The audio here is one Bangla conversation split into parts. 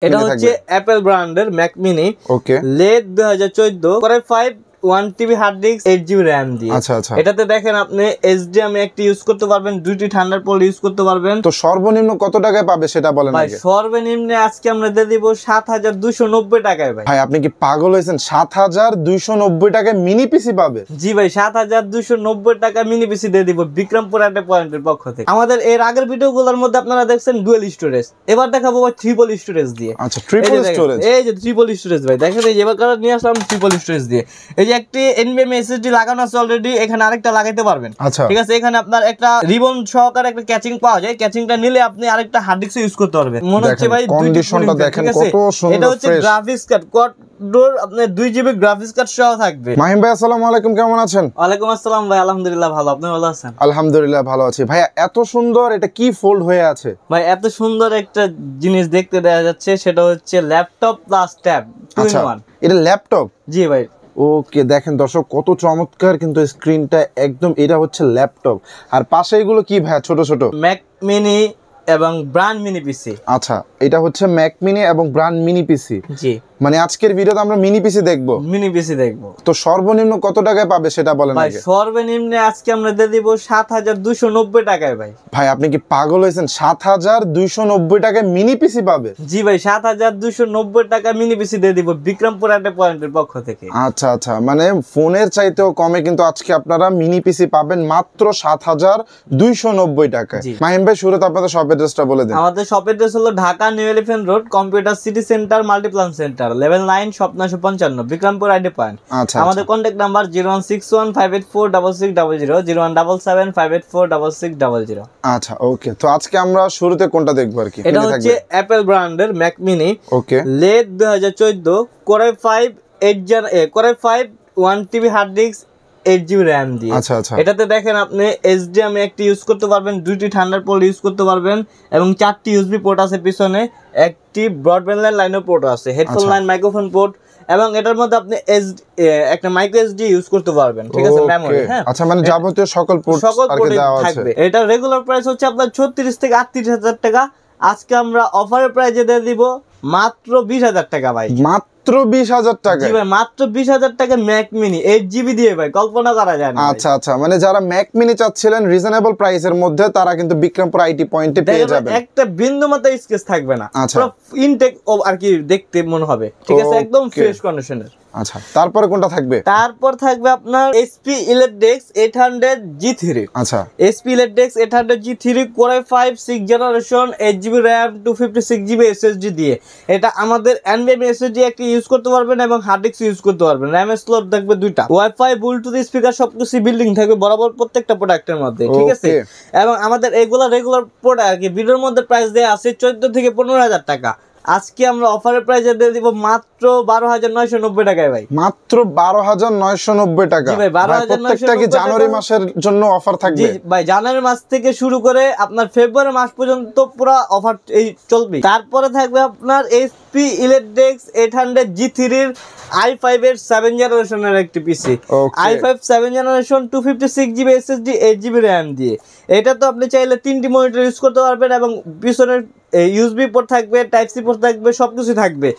এটা হচ্ছে অ্যাপেল ব্র্যান্ডের ম্যাক মিনি। ওকে, লেট 2014 করে 1 TB hard disk 8 GB RAM দিয়ে। আচ্ছা আচ্ছা। এটাতে দেখেন আপনি HDMI একটি ইউজ করতে পারবেন, দুইটি থান্ডারবোল্ট ইউজ করতে পারবেন। তো সর্বনিম্ন কত টাকায় পাবে সেটা বলেন ভাই আগে। সর্বনিম্ন আজকে আমরা দিয়ে দিব 7290 টাকায়। ভাই ভাই আপনি কি পাগল হয়েছেন? 7290 টাকায় মিনি পিসি পাবে? জি ভাই 7290 টাকা মিনি পিসি দিয়ে দিব বিক্রমপুর আড্ডা পয়েন্টের পক্ষ থেকে। আমাদের এর আগের ভিডিওগুলোর মধ্যে আপনারা দেখছেন ডুয়াল স্টোরেজ, এবার দেখাবো ভাই ট্রিপল স্টোরেজ দিয়ে। আচ্ছা, ট্রিপল স্টোরেজ। এই যে ট্রিপল স্টোরেজ ভাই দেখেন, এই যে এবার কালার নিয়ে আসলাম ট্রিপল স্টোরেজ দিয়ে। এই যে একটি NVMe SSD লাগানো আছে অলরেডি, এখানে আরেকটা লাগাইতে পারবেন। আচ্ছা, ঠিক আছে। এখানে আপনার একটা রিবন সহকারে একটা ক্যাচিং পাওয়া যায়, ক্যাচিংটা নিলে আপনি আরেকটা হার্ড ডিস্ক ইউজ করতে পারবেন। মনে হচ্ছে ভাই কন্ডিশনটা দেখেন কত সুন্দর। এটা হচ্ছে গ্রাফিক্স কার্ড কোডর, আপনার 2 GB গ্রাফিক্স কার্ড সহ থাকবে। মাহিম ভাই আসসালামু আলাইকুম, কেমন আছেন? ওয়ালাইকুম আসসালাম ভাই, আলহামদুলিল্লাহ ভালো, আপনি ভালো আছেন? আলহামদুলিল্লাহ ভালো আছি। ভাই এত সুন্দর, এটা কি ফোল্ড হয়ে আছে? ভাই এত সুন্দর একটা জিনিস দেখতে দেখা যাচ্ছে, সেটা হচ্ছে ল্যাপটপ প্লাস ট্যাব 2 in 1। এটা ল্যাপটপ? জি ভাই। ওকে, দেখেন দর্শক কত চমৎকার কিন্তু স্ক্রিনটা একদম। এটা হচ্ছে ল্যাপটপ, আর পাশে এগুলো কি ভাই? ছোট ছোট ম্যাক মিনি এবং ব্র্যান্ড মিনি পিসি। আচ্ছা, এটা হচ্ছে ম্যাক মিনি এবং ব্র্যান্ড মিনি পিসি। জি, মানে আজকের ভিডিওতে আমরা মিনি পিসি দেখবো। মিনি পিসি দেখবো। তো সর্বনিম্ন কত টাকায় পাবে সেটা বলেন ভাই আগে। সর্বনিম্ন আজকে আমরা দিয়ে দিব 7290 টাকায়। ভাই ভাই আপনি কি পাগল হয়েছেন? 7290 টাকায় মিনি পিসি পাবে? জি ভাই 7290 টাকা মিনি পিসি দিয়ে দিব বিক্রমপুর আড্ডা পয়েন্টের পক্ষ থেকে। আচ্ছা আচ্ছা, মানে ফোনের চাইতেও কমে কিন্তু আজকে আপনারা মিনি পিসি পাবেন মাত্র 7290 টাকায়। মাহিম ভাই শুরুতে আপনাদের শপ অ্যাড্রেসটা বলে দিন। আমাদের শপ অ্যাড্রেস হলো Dhaka new elephant road, computer city centre, Multiplan centre, level 9, shop 955, Bikrampur ID point. আচ্ছা, আমাদের কন্ট্যাক্ট নাম্বার 01615846600, 01775846600। আচ্ছা ওকে, তো আজকে আমরা শুরুতে কোনটা দেখবো আর কি? এটা হচ্ছে অ্যাপেল ব্র্যান্ডের ম্যাক মিনি। ওকে, লেট 2014 কোরাই 1 TB hard disk 8 GB RAM দিয়ে। আচ্ছা আচ্ছা। এটাতে দেখেন আপনি HDMI একটি ইউজ করতে পারবেন, দুইটি থান্ডারবোল্ট ইউজ করতে পারবেন এবং 4টি USB পোর্ট আছে পিছনে, একটি ব্রডব্যান্ড লাইনের পোর্ট আছে, হেডফোন লাইন, মাইক্রোফোন পোর্ট, এবং এটার মধ্যে আপনি একটা মাইক্রো SD ইউজ করতে পারবেন। ঠিক আছে, মেমরি। হ্যাঁ, আচ্ছা, মানে যাবতীয় সকল পোর্ট দেওয়া আছে। থাকবে। এটা রেগুলার প্রাইস হচ্ছে আপনার 36 থেকে 38 হাজার টাকা। আজকে আমরা অফারের প্রাইসে দিয়ে দিব মাত্র 20,000 টাকা। ভাই মাত্র 20,000 টাকা? জি ভাই, মাত্র 20,000 টাকা ম্যাক মিনি 8 GB দিয়ে। ভাই কল্পনা করা যায় না। আচ্ছা আচ্ছা, মানে যারা ম্যাক মিনি চাচ্ছিলেন রিজনেবল প্রাইসের মধ্যে, তারা কিন্তু বিক্রমপুর আইটি পয়েন্টে পেয়ে যাবেন। একটা বিন্দু মাত্র স্কেচ থাকবে না, পুরো ইনটেক আর কি দেখতে মনে হবে। ঠিক আছে, একদম ফ্রেশ কন্ডিশনের। আচ্ছা, তারপরে কোনটা থাকবে? তারপর থাকবে আপনার HP Elitex 800 G3। আচ্ছা, HP Elitex 800 G3 Core i5 6th generation, 8 GB RAM, 256 GB SSD দিয়ে। এটা আমাদের NVMe SSD একটি ইউজ করতে পারবেন এবং হার্ড ডিস্ক ইউজ করতে পারবেন। RAM স্লট থাকবে দুইটা, ওয়াইফাই, ব্লুটুথ স্পিকার সবকিছু বিল্ডিং থাকবে বরাবর প্রত্যেকটা প্রোডাক্টের মধ্যে। ঠিক আছে, এবং আমাদের এগুলা রেগুলার প্রোডাক্ট আর কি ভিডিওর মধ্যে প্রাইস দেয়া আছে 14 থেকে 15,000 টাকা। আজকে আমরা অফারের প্রাইসে দিয়ে দিব মাত্র 12,990 টাকায়। ভাই মাত্র 12,990 টাকা? জি ভাই, 12,990 কি জানুয়ারি মাসের জন্য অফার থাকবে? জি ভাই, জানুয়ারি মাস থেকে শুরু করে আপনার ফেব্রুয়ারি মাস পর্যন্ত পুরো অফার এই চলবে। তারপরে থাকবে আপনার HP Elitex 800 G3 এর i5 এর 7 জেনারেশনের একটি পিসি। i5 7 generation, 256 GB SSD, 8 GB RAM দিয়ে। এটা তো আপনি চাইলে 3টি মনিটর ইউজ করতে পারবেন এবং পিছনের USB পোর্ট থাকবে, টাইপ সি পোর্ট থাকবে, সবকিছু থাকবে।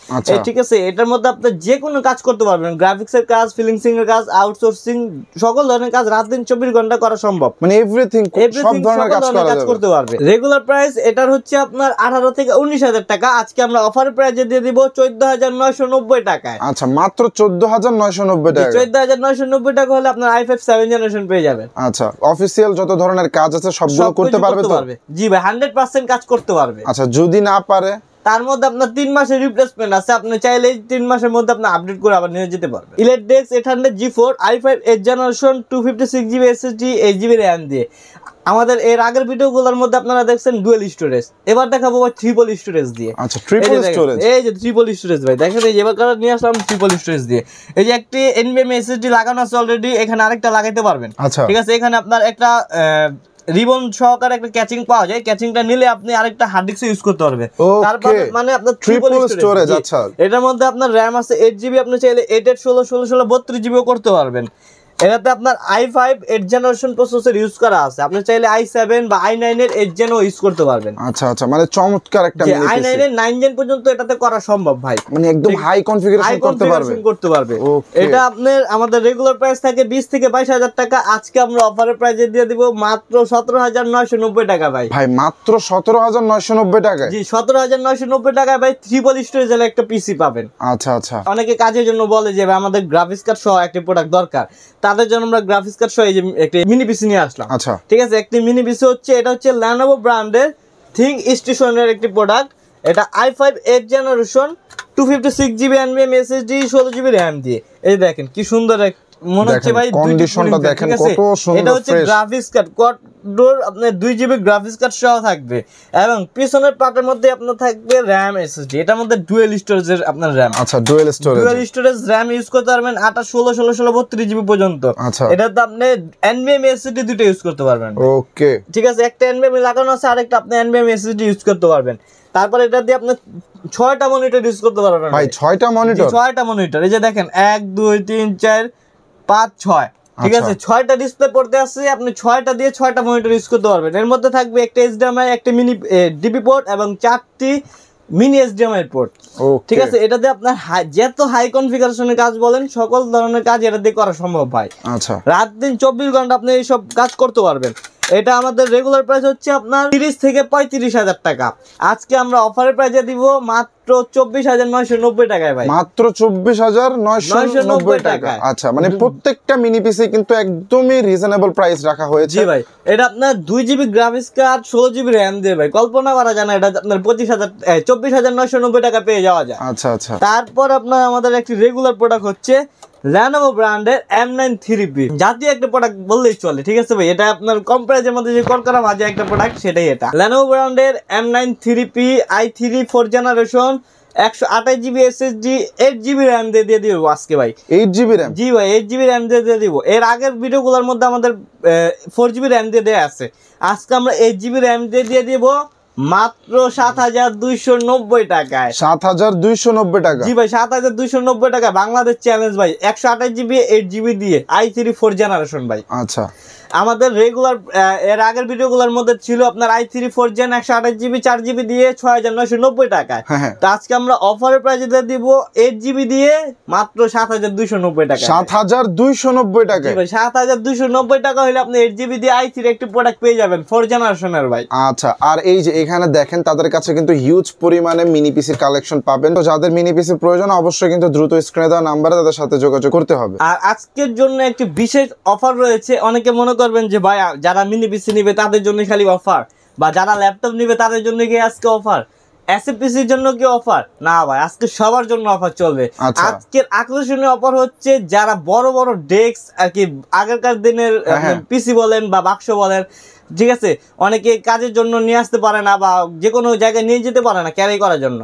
ঠিক আছে, এটার মধ্যে আপনি যে কোনো কাজ করতে পারবেন, গ্রাফিক্সের কাজ, ফিলিংসিং এর কাজ, আউটসোর্সিং, সকল ধরনের কাজ রাত দিন 24 ঘন্টা করা সম্ভব। মানে এভরিথিং সব ধরনের কাজ করতে পারবে। রেগুলার প্রাইস এটার হচ্ছে আপনার 18 থেকে 19,000 টাকা। আজকে আমরা অফারের প্রাইসে দিয়ে দিব 14,990 টাকায়। আচ্ছা, মাত্র 14,990 টাকা? 14,990 টাকা হলে আপনার i5 7 জেনারেশন পেয়ে যাবেন। আচ্ছা, অফিসিয়াল যত ধরনের কাজ আছে সবগুলো করতে পারবে তো? জি ভাই, 100% কাজ করতে পারবে। আচ্ছা, যদি না পারে তার মধ্যে আপনার 3 মাসের রিপ্লেসমেন্ট আছে, আপনি চাইলে 3 মাসের মধ্যে আপনি আপডেট করে আবার নিয়ে যেতে পারবেন। Elitex 800 G4 i5 8th generation, 256 GB SSD, 8 GB RAM দিয়ে। আমাদের এর আগের ভিডিওগুলোর মধ্যে আপনারা দেখছেন ডুয়াল স্টোরেজ, এবার দেখাবো ট্রিপল স্টোরেজ দিয়ে। আচ্ছা, ট্রিপল স্টোরেজ। এই যে ট্রিপল স্টোরেজ ভাই দেখেন, এই যে এবার কালার নিয়ে আসলাম ট্রিপল স্টোরেজ দিয়ে। এই যে একটি NVMe SSD লাগানো আছে অলরেডি, এখানে আরেকটা লাগাইতে পারবেন। আচ্ছা, ঠিক আছে, এখানে আপনার একটা রিবন সহকারে একটা ক্যাচিং পাওয়া যায়, ক্যাচিংটা নিলে আপনি আরেকটা হার্ড ডিস্ক ইউজ করতে পারবেন। তারপর মানে আপনার ট্রিপল স্টোরেজ। আচ্ছা, এটার মধ্যে আপনার RAM আছে 8 GB, আপনি চাইলে 8 8 16 16 16 32 GB করতে পারবেন। এটাতে আপনার i5 8 জেনারেশন প্রসেসর ইউজ করা আছে, আপনি চাইলে i7 বা i9 এর 8 জেনও ইউজ করতে পারবেন। আচ্ছা আচ্ছা, মানে চমৎকার একটা যে মিনি পিসি। i9 এর 9 জেন পর্যন্ত এটাতে করা সম্ভব ভাই, মানে একদম হাই কনফিগারেশন করতে পারবে। এটা আপনার আমাদের রেগুলার প্রাইস থাকে 20 থেকে 22,000 টাকা, আজকে আমরা অফারের প্রাইসে দিয়ে দিব মাত্র 17,990 টাকা ভাই। ভাই মাত্র 17,990 টাকায়? জি 17,990 টাকায় ভাই ট্রিপল স্টোরেজের একটা পিসি পাবেন। আচ্ছা আচ্ছা। অনেকে কাজের জন্য বলে যে ভাই আমাদের গ্রাফিক্স কার্ড সহ একটা প্রোডাক্ট দরকার, তাদের জন্য আমরা গ্রাফিক্স কার্ড সহ এই যে একটা মিনি পিসি নিয়ে আসলাম। আচ্ছা ঠিক আছে, একটি মিনি পিসি হচ্ছে, এটা হচ্ছে Lenovo ব্র্যান্ডের থিং স্টেশনের একটি প্রোডাক্ট। এটা i5 8 generation 256GB NVMe SSD 16GB RAM দিয়ে। এই দেখেন কি সুন্দর মনে হচ্ছে ভাই, কন্ডিশনটা দেখেন কত সুন্দর। এটা হচ্ছে গ্রাফিক্স কার্ড কোয়াডোর, আপনার 2GB গ্রাফিক্স কার্ড সহ থাকবে এবং পিছনের পার্টের মধ্যে আপনার থাকবে RAM SSD, এটার মধ্যে ডুয়াল স্টোরেজের আপনার RAM। আচ্ছা ডুয়াল স্টোরেজ RAM ইউজ করতে পারবেন 28 16 16 16 32GB পর্যন্ত। আচ্ছা, এটাতে আপনি NVMe SSD দুটো ইউজ করতে পারবেন। ওকে ঠিক আছে, একটা NVMe লাগানো আছে, আরেকটা আপনি NVMe SSD ইউজ করতে পারবেন। তারপর এটা দিয়ে আপনি 6টা মনিটর ইউজ করতে পারবেন ভাই। 6টা মনিটর? 6টা মনিটর, এই যে দেখেন 1 2 3 4 5 6, ঠিক আছে 6টা ডিসপ্লে পড়তে আছে, আপনি 6টা দিয়ে 6টা মনিটর ইউজ করতে পারবেন। এর মধ্যে থাকবে একটা HDMI, একটা মিনি ডিপি পোর্ট এবং 4টি মিনি HDMI পোর্ট। ঠিক আছে, এটাতে আপনার যত হাই কনফিগারেশনের কাজ বলেন সকল ধরনের কাজ এটা দিয়ে করা সম্ভব ভাই। আচ্ছা, রাত দিন 24 ঘন্টা আপনি এই সব কাজ করতে পারবেন। এটা আমাদের রেগুলার প্রাইস হচ্ছে আপনার 30 থেকে 35,000 টাকা, আজকে আমরা অফারের প্রাইসে দিব মাত্র 24,990 টাকায় ভাই। মাত্র 24,990 টাকা। আচ্ছা, মানে প্রত্যেকটা মিনি পিসি কিন্তু একদমই রিজনেবল প্রাইস রাখা হয়েছে। জি ভাই, এটা আপনার 2GB graphics card 16GB RAM দিয়ে ভাই, কল্পনা করা যায় না এটা আপনার 24,990 টাকা পেয়ে যাওয়া যায়। আচ্ছা আচ্ছা। তারপর আপনার আমাদের একটি রেগুলার প্রোডাক্ট হচ্ছে Lenovo ব্র্যান্ডের M9 3P, জাতীয় একটা প্রোডাক্ট বললেই চলে। ঠিক আছে ভাই, এটা আপনার কম প্রাইসের মধ্যে যে করকরা মাঝে একটা প্রোডাক্ট, সেটাই এটা Lenovo ব্র্যান্ডের M9 3P i3 4 generation 128GB SSD 8GB RAM দিয়ে দিব আজকে ভাই। 8GB RAM? জি ভাই 8GB RAM দিয়ে দিব। এর আগের ভিডিওগুলোর মধ্যে আমাদের 4GB RAM দিয়ে দেয়া আছে, আজকে আমরা 8GB RAM দিয়ে দিব মাত্র 7,290 টাকায়। 7,290 টাকা? জি ভাই 7,290 টাকা, বাংলাদেশ চ্যালেঞ্জ ভাই। 128GB 8GB দিয়ে i3 4 জেনারেশন ভাই। আচ্ছা, আমাদের রেগুলার এর আগের ভিডিওগুলোর মধ্যে ছিল আপনার i3 4 জেন 128GB 4GB দিয়ে 6,990 টাকায়। তো আজকে আমরা অফারের প্রাইসে দিয়ে দিব 8GB দিয়ে মাত্র 7,290 টাকা। 7,290 টাকা? জি ভাই 7,290 টাকা হলে আপনি 8GB দিয়ে i3 একটি প্রোডাক্ট পেয়ে যাবেন 4 জেনারেশনের ভাই। আচ্ছা, আর এই যে এখানে দেখেন তাদের কাছে কিন্তু হিউজ পরিমাণে মিনি পিসির কালেকশন পাবেন। তো যাদের মিনি পিসির প্রয়োজন অবশ্যই কিন্তু দ্রুত স্ক্রিনে দেওয়া নাম্বারে তাদের সাথে যোগাযোগ করতে হবে। আর আজকের জন্য একটি বিশেষ অফার রয়েছে। অনেকে মনে করবেন যে ভাই যারা মিনি পিসি নিবে তাদের জন্য খালি অফার, বা যারা ল্যাপটপ নিবে তাদের জন্য কি আজকে অফার, এসএপিসির জন্য কি অফার? না ভাই, আজকে সবার জন্য অফার চলবে। আজকের আকর্ষণীয় অফার হচ্ছে যারা বড় বড় ডেস্ক আর কি আগেরকার দিনের পিসি বলেন বা বাক্স বলেন, ঠিক আছে, অনেকে কাজের জন্য নিয়ে আসতে পারে না বা যে কোনো জায়গায় নিয়ে যেতে পারে না ক্যারি করার জন্য,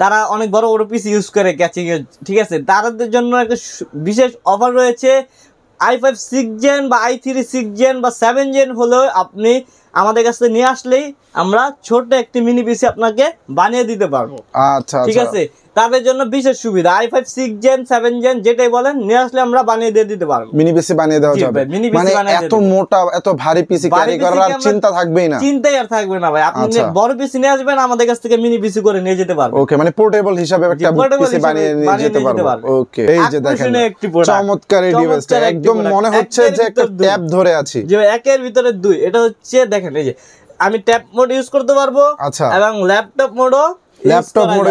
তারা অনেক বড় বড় পিসি ইউজ করে ক্যাচিং এর। ঠিক আছে, তাদের জন্য একটা বিশেষ অফার রয়েছে। i5 6 জেন বা i3 6 জেন বা 7 জেন হলেও আপনি আমাদের কাছে নিয়ে আসলেই আমরা ছোট একটি মিনি পিসি আপনাকে বানিয়ে দিতে পারবো। আচ্ছা, ঠিক আছে, তাদের জন্য বিশেষ সুবিধা i5 6 জেন 7 জেন যেটাই বলেন নিয়ে আসলে আমরা বানিয়ে দিয়ে দিতে পারবো। মিনি পিসি বানিয়ে দেওয়া যাবে, মানে এত মোটা এত ভারী পিসি ক্যারি করার আর চিন্তা থাকবেই না। চিন্তাই আর থাকবে না ভাই, আপনি বড় পিসি নিয়ে আসবেন আমাদের কাছ থেকে মিনি পিসি করে নিয়ে যেতে পারবেন। ওকে, মানে পোর্টেবল হিসাবে একটা পিসি বানিয়ে নিয়ে যেতে পারবো। ওকে, এই যে দেখেন চমৎকার এই ডিভাইসটা, একদম মনে হচ্ছে যে একটা ট্যাব ধরে আছি। যে একের ভিতরে দুই, এটা হচ্ছে দেখেন এই যে আমি ট্যাব মোড ইউজ করতে পারবো এবং ল্যাপটপ মোডও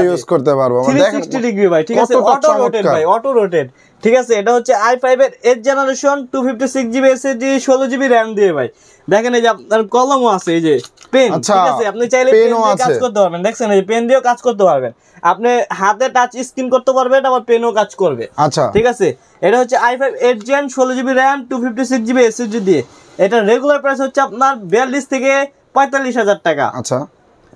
ইউজ করতে পারবো। 360 ডিগ্রি ভাই। ঠিক আছে, অটো রোটেট ভাই, অটো রোটেট। ঠিক আছে, এটা হচ্ছে i5 এর 8 generation 256GB SSD 16GB RAM দিয়ে ভাই। দেখেন এই যে আপনার কলমও আছে, এই যে পেন। ঠিক আছে, আপনি চাইলে পেন দিয়ে কাজ করতে পারবেন। দেখছেন এই যে পেন দিয়েও কাজ করতে পারবেন, আপনি হাতে টাচ স্ক্রিন করতে পারবেন, আবার পেনও কাজ করবে। আচ্ছা, ঠিক আছে, এটা হচ্ছে i5 8 gen 16GB RAM 256GB SSD দিয়ে। এটা রেগুলার প্রাইস হচ্ছে আপনার 42 থেকে 45,000 টাকা। আচ্ছা,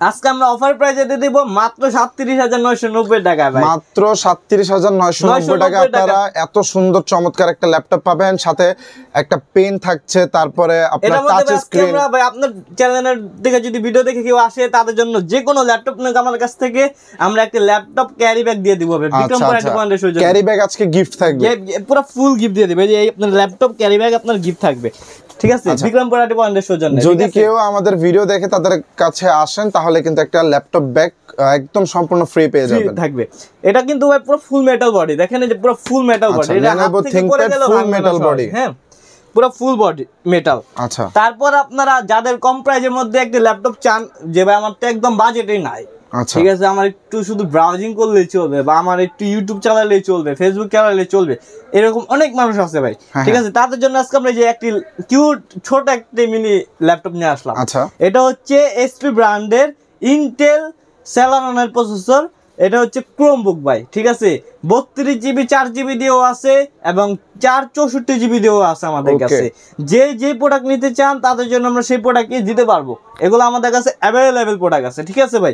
আজকে আমরা অফার প্রাইসে দিয়ে দিব মাত্র 37,990 টাকা ভাই। মাত্র 37,990 টাকা আপনারা এত সুন্দর চমৎকার একটা ল্যাপটপ পাবেন, সাথে একটা পেন থাকছে, তারপরে আপনার টাচ স্ক্রিন। আমরা ভাই আপনার চ্যানেলের দিকে যদি ভিডিও দেখে কেউ আসে তাদের জন্য যে কোনো ল্যাপটপ নিয়ে আমার কাছ থেকে আমরা একটা ল্যাপটপ ক্যারি ব্যাগ দিয়ে দিব ভাই। Bikram point foundation carry bag আজকে গিফট থাকবে, পুরো ফুল গিফট দিয়ে দিবে, যে এই আপনার ল্যাপটপ ক্যারি ব্যাগ আপনার গিফট থাকবে, ঠিক আছে? বিক্রম পয়েন্ট ফাউন্ডেশন জন্য যদি কেউ আমাদের ভিডিও দেখে তাদের কাছে আসেন তাহলে কিন্তু একটা ল্যাপটপ ব্যাগ একদম সম্পূর্ণ ফ্রি পেয়ে যাবেন, থাকবে। এটা কিন্তু ভাই পুরো ফুল মেটাল বডি, দেখেন এই যে পুরো ফুল মেটাল বডি, এটা Lenovo ThinkPad ফুল মেটাল বডি, হ্যাঁ পুরো ফুল বডি মেটাল। আচ্ছা, তারপর আপনারা যাদের কম প্রাইজের মধ্যে একটা ল্যাপটপ চান, যে ভাই আমার তো একদম বাজেটই নাই, আচ্ছা, ঠিক আছে, আমার একটু শুধু ব্রাউজিং করলেই চলবে, বা আমার একটু ইউটিউব চালালেই চলবে, ফেসবুক চালালেই চলবে, এরকম অনেক মানুষ আছে ভাই, ঠিক আছে? তাদের জন্য আজকে আমরা যে একটি কিউট ছোট একটি মিনি ল্যাপটপ নিয়ে আসলাম। আচ্ছা, এটা হচ্ছে এসপি ব্র্যান্ডের ইন্টেল সেলেরনের প্রসেসর, এটা হচ্ছে ক্রোমবুক ভাই, ঠিক আছে? 32 জিবি 4 জিবি দিয়েও আছে এবং 464 জিবি দিয়েও আছে আমাদের কাছে। যে প্রোডাক্ট নিতে চান তাদের জন্য আমরা সেই প্রোডাক্টই দিতে পারবো, এগুলো আমাদের কাছে অ্যাভেলেবেল প্রোডাক্ট আছে, ঠিক আছে ভাই?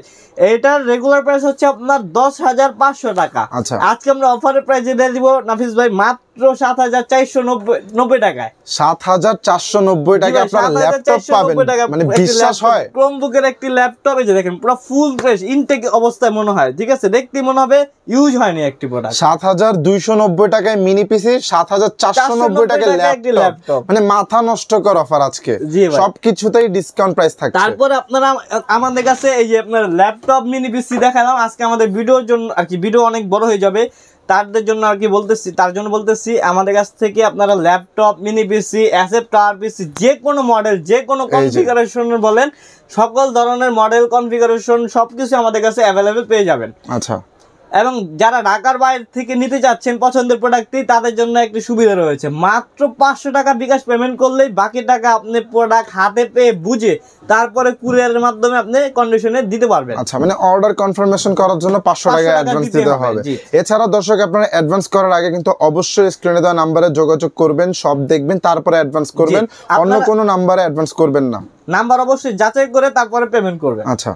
এটার রেগুলার প্রাইস হচ্ছে আপনার 10,500 টাকা। আচ্ছা, আজকে আমরা অফারের প্রাইসে দিয়ে দিব নাফিস ভাই মাত্র 7,490 টাকায়। 7,490 টাকা আপনারা ল্যাপটপ পাবেন, মানে বিশ্বাস হয়? ক্রোমবুকের একটি ল্যাপটপ, এই যে দেখেন পুরো ফুল ফ্রেশ ইনটেক অবস্থায় মনে হয়, ঠিক আছে? দেখতে মনে হবে ইউজ হয়নি একটি প্রোডাক্ট। 7,290 টাকায় মিনি পিসি, 7,490 টাকায় ল্যাপটপ, মানে মাথা নষ্ট কর অফার আজকে, সবকিছুতেই ডিসকাউন্ট প্রাইস থাকছে। তারপরে আপনারা আমাদের কাছে এই যে আপনার ল্যাপটপ মিনি পিসি দেখালাম, আজকে আমাদের ভিডিওর জন্য আর কি, ভিডিও অনেক বড় হয়ে যাবে, তাদের জন্য আর কি বলতেছি, তার জন্য বলতেছি আমাদের কাছ থেকে আপনারা ল্যাপটপ মিনি পিসি এসএফ টাওয়ার পিসি যে কোনো মডেল যে কোনো কনফিগারেশনের বলেন, সকল ধরনের মডেল কনফিগারেশন সবকিছু আমাদের কাছে অ্যাভেলেবেল পেয়ে যাবেন। আচ্ছা, এবং যারা ঢাকার বাইরে থেকে নিতে যাচ্ছেন পছন্দের প্রোডাক্টটি, তাদের জন্য একটি সুবিধা রয়েছে, মাত্র 500 টাকা বিকাশ পেমেন্ট করলেই বাকি টাকা আপনি প্রোডাক্ট হাতে পেয়ে বুঝে তারপরে কুরিয়ারের মাধ্যমে আপনি কন্ডিশনে দিতে পারবেন। আচ্ছা, মানে অর্ডার কনফার্মেশন করার জন্য 500 টাকা অ্যাডভান্স দিতে হবে। এছাড়া দর্শক আপনারা অ্যাডভান্স করার আগে কিন্তু অবশ্যই স্ক্রিনে দেওয়া নম্বরে যোগাযোগ করবেন, সব দেখবেন, তারপরে অ্যাডভান্স করবেন, অন্য কোনো নম্বরে অ্যাডভান্স করবেন না, নাম্বার অবশ্যই যাচাই করে তারপরে পেমেন্ট করবেন। আচ্ছা।